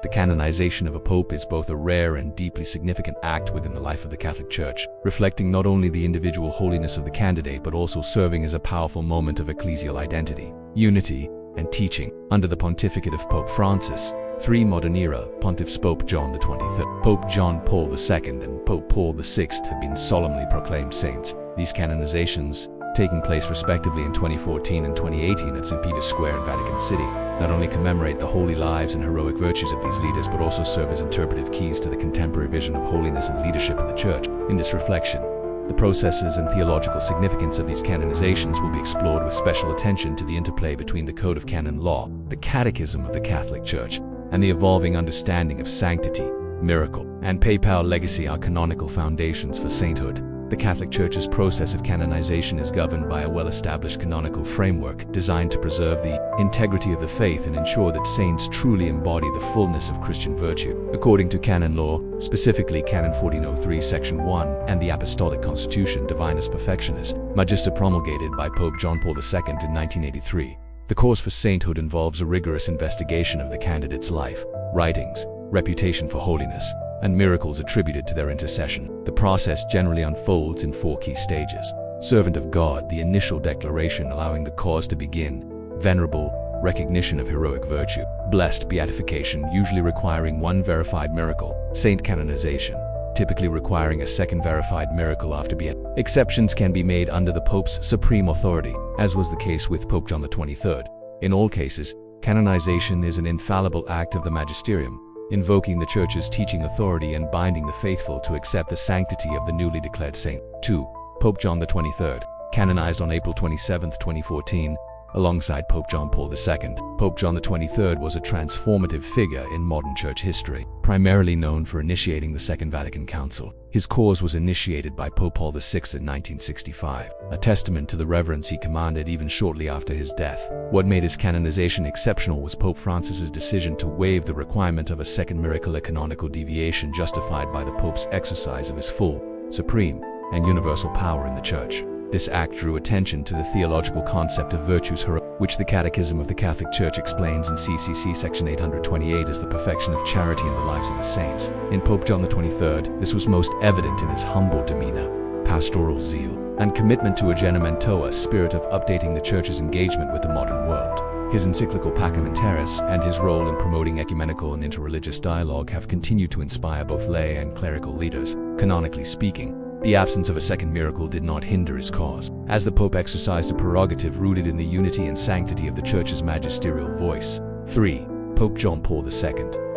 The canonization of a pope is both a rare and deeply significant act within the life of the Catholic Church, reflecting not only the individual holiness of the candidate but also serving as a powerful moment of ecclesial identity, unity, and teaching. Under the pontificate of Pope Francis, three modern-era pontiffs, Pope John XXIII, Pope John Paul II, and Pope Paul VI, have been solemnly proclaimed saints. These canonizations, taking place respectively in 2014 and 2018 at St. Peter's Square in Vatican City, not only commemorate the holy lives and heroic virtues of these leaders but also serve as interpretive keys to the contemporary vision of holiness and leadership in the Church. In this reflection, the processes and theological significance of these canonizations will be explored with special attention to the interplay between the Code of Canon Law, the Catechism of the Catholic Church, and the evolving understanding of sanctity, miracle, and papal legacy are canonical foundations for sainthood. The Catholic Church's process of canonization is governed by a well-established canonical framework designed to preserve the integrity of the faith and ensure that saints truly embody the fullness of Christian virtue. According to canon law, specifically Canon 1403 Section 1 and the Apostolic Constitution Divinis Perfectionis, Magister promulgated by Pope John Paul II in 1983, the course for sainthood involves a rigorous investigation of the candidate's life, writings, reputation for holiness, and miracles attributed to their intercession. The process generally unfolds in four key stages. Servant of God, the initial declaration allowing the cause to begin. Venerable, recognition of heroic virtue. Blessed, beatification, usually requiring one verified miracle. Saint canonization, typically requiring a second verified miracle after beatification. Exceptions can be made under the Pope's supreme authority, as was the case with Pope John XXIII. In all cases, canonization is an infallible act of the magisterium, invoking the Church's teaching authority and binding the faithful to accept the sanctity of the newly declared saint. 2. Pope John XXIII, canonized on April 27, 2014, alongside Pope John Paul II. Pope John XXIII was a transformative figure in modern Church history, primarily known for initiating the Second Vatican Council. His cause was initiated by Pope Paul VI in 1965, a testament to the reverence he commanded even shortly after his death. What made his canonization exceptional was Pope Francis's decision to waive the requirement of a second miracular canonical deviation justified by the Pope's exercise of his full, supreme, and universal power in the Church. This act drew attention to the theological concept of virtues heroic, which the Catechism of the Catholic Church explains in CCC section 828 as the perfection of charity in the lives of the saints. In Pope John XXIII, this was most evident in his humble demeanor, pastoral zeal, and commitment to a Genimentoa spirit of updating the Church's engagement with the modern world. His encyclical Pacem in Terris and his role in promoting ecumenical and interreligious dialogue have continued to inspire both lay and clerical leaders. Canonically speaking, the absence of a second miracle did not hinder his cause, as the Pope exercised a prerogative rooted in the unity and sanctity of the Church's magisterial voice. 3. Pope John Paul II.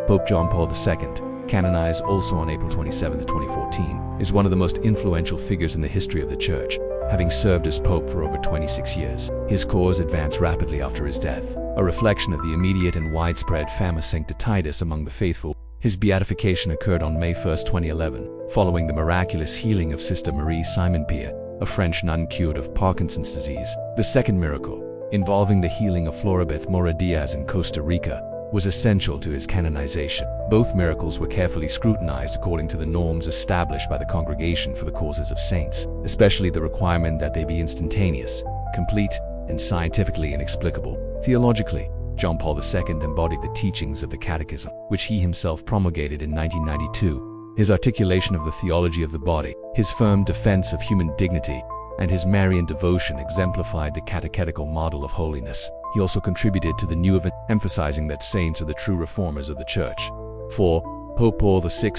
Pope John Paul II, canonized also on April 27, 2014, is one of the most influential figures in the history of the Church, having served as Pope for over 26 years. His cause advanced rapidly after his death, a reflection of the immediate and widespread famous sanctitatis among the faithful. His beatification occurred on May 1, 2011, following the miraculous healing of Sister Marie Simon-Pierre, a French nun cured of Parkinson's disease. The second miracle, involving the healing of Floribeth Mora Diaz in Costa Rica, was essential to his canonization. Both miracles were carefully scrutinized according to the norms established by the Congregation for the Causes of Saints, especially the requirement that they be instantaneous, complete, and scientifically inexplicable. Theologically, John Paul II embodied the teachings of the Catechism, which he himself promulgated in 1992. His articulation of the theology of the body, his firm defense of human dignity, and his Marian devotion exemplified the catechetical model of holiness. He also contributed to the new event, emphasizing that saints are the true reformers of the Church. 4. Pope Paul VI,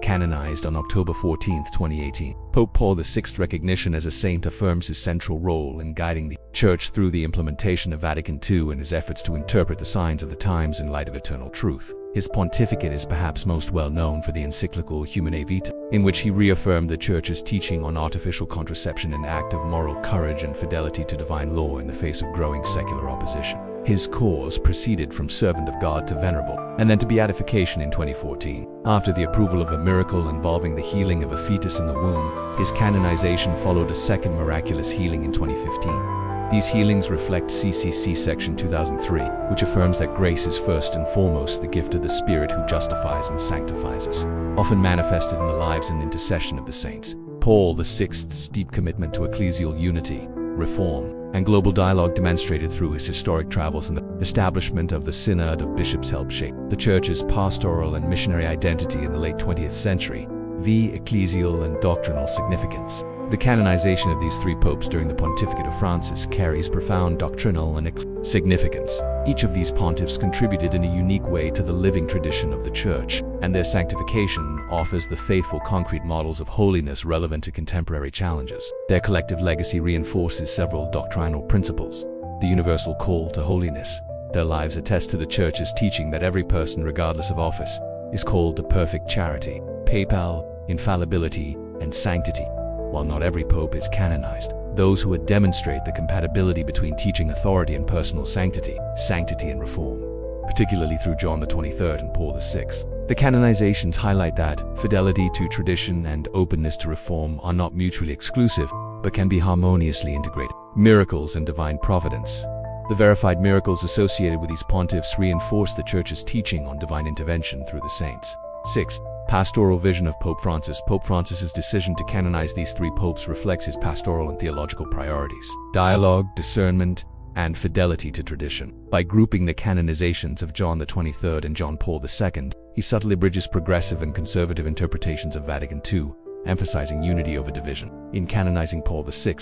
canonized on October 14, 2018. Pope Paul VI's recognition as a saint affirms his central role in guiding the Church through the implementation of Vatican II and his efforts to interpret the signs of the times in light of eternal truth. His pontificate is perhaps most well known for the encyclical Humanae Vitae, in which he reaffirmed the Church's teaching on artificial contraception, an act of moral courage and fidelity to divine law in the face of growing secular opposition. His cause proceeded from servant of God to venerable, and then to beatification in 2014. After the approval of a miracle involving the healing of a fetus in the womb, his canonization followed a second miraculous healing in 2015. These healings reflect CCC section 2003, which affirms that grace is first and foremost the gift of the Spirit who justifies and sanctifies us, often manifested in the lives and intercession of the saints. Paul VI's deep commitment to ecclesial unity, reform, and global dialogue demonstrated through his historic travels and the establishment of the Synod of Bishops helped shape the Church's pastoral and missionary identity in the late 20th century, v. ecclesial and doctrinal significance. The canonization of these three popes during the pontificate of Francis carries profound doctrinal and significance. Each of these pontiffs contributed in a unique way to the living tradition of the Church, and their sanctification offers the faithful concrete models of holiness relevant to contemporary challenges. Their collective legacy reinforces several doctrinal principles. The universal call to holiness. Their lives attest to the Church's teaching that every person, regardless of office, is called to perfect charity, papal infallibility, and sanctity. While not every pope is canonized, those who would demonstrate the compatibility between teaching authority and personal sanctity and reform, particularly through John XXIII and Paul VI. The canonizations highlight that fidelity to tradition and openness to reform are not mutually exclusive, but can be harmoniously integrated. Miracles and divine providence. The verified miracles associated with these pontiffs reinforce the Church's teaching on divine intervention through the saints. 6. Pastoral vision of Pope Francis. Pope Francis's decision to canonize these three popes reflects his pastoral and theological priorities: dialogue, discernment, and fidelity to tradition. By grouping the canonizations of John XXIII and John Paul II, he subtly bridges progressive and conservative interpretations of Vatican II, emphasizing unity over division. In canonizing Paul VI,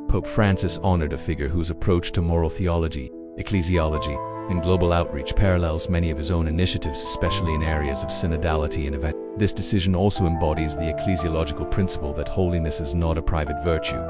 Pope Francis honored a figure whose approach to moral theology, ecclesiology, and global outreach parallels many of his own initiatives, especially in areas of synodality and event. This decision also embodies the ecclesiological principle that holiness is not a private virtue,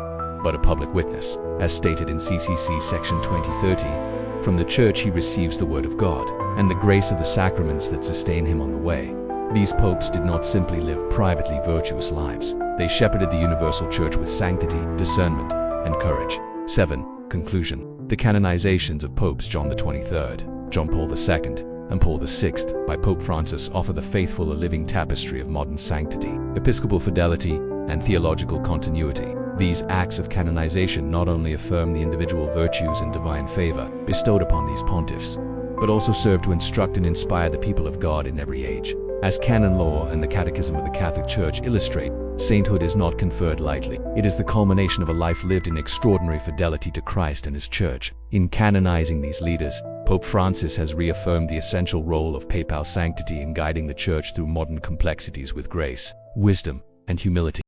but a public witness. As stated in CCC section 2030, from the Church he receives the Word of God and the grace of the sacraments that sustain him on the way. These popes did not simply live privately virtuous lives. They shepherded the universal Church with sanctity, discernment, and courage. 7. Conclusion. The canonizations of Popes John XXIII, John Paul II, and Paul VI by Pope Francis offer the faithful a living tapestry of modern sanctity, episcopal fidelity, and theological continuity. These acts of canonization not only affirm the individual virtues and divine favor bestowed upon these pontiffs, but also serve to instruct and inspire the people of God in every age. As canon law and the Catechism of the Catholic Church illustrate, sainthood is not conferred lightly. It is the culmination of a life lived in extraordinary fidelity to Christ and His Church. In canonizing these leaders, Pope Francis has reaffirmed the essential role of papal sanctity in guiding the Church through modern complexities with grace, wisdom, and humility.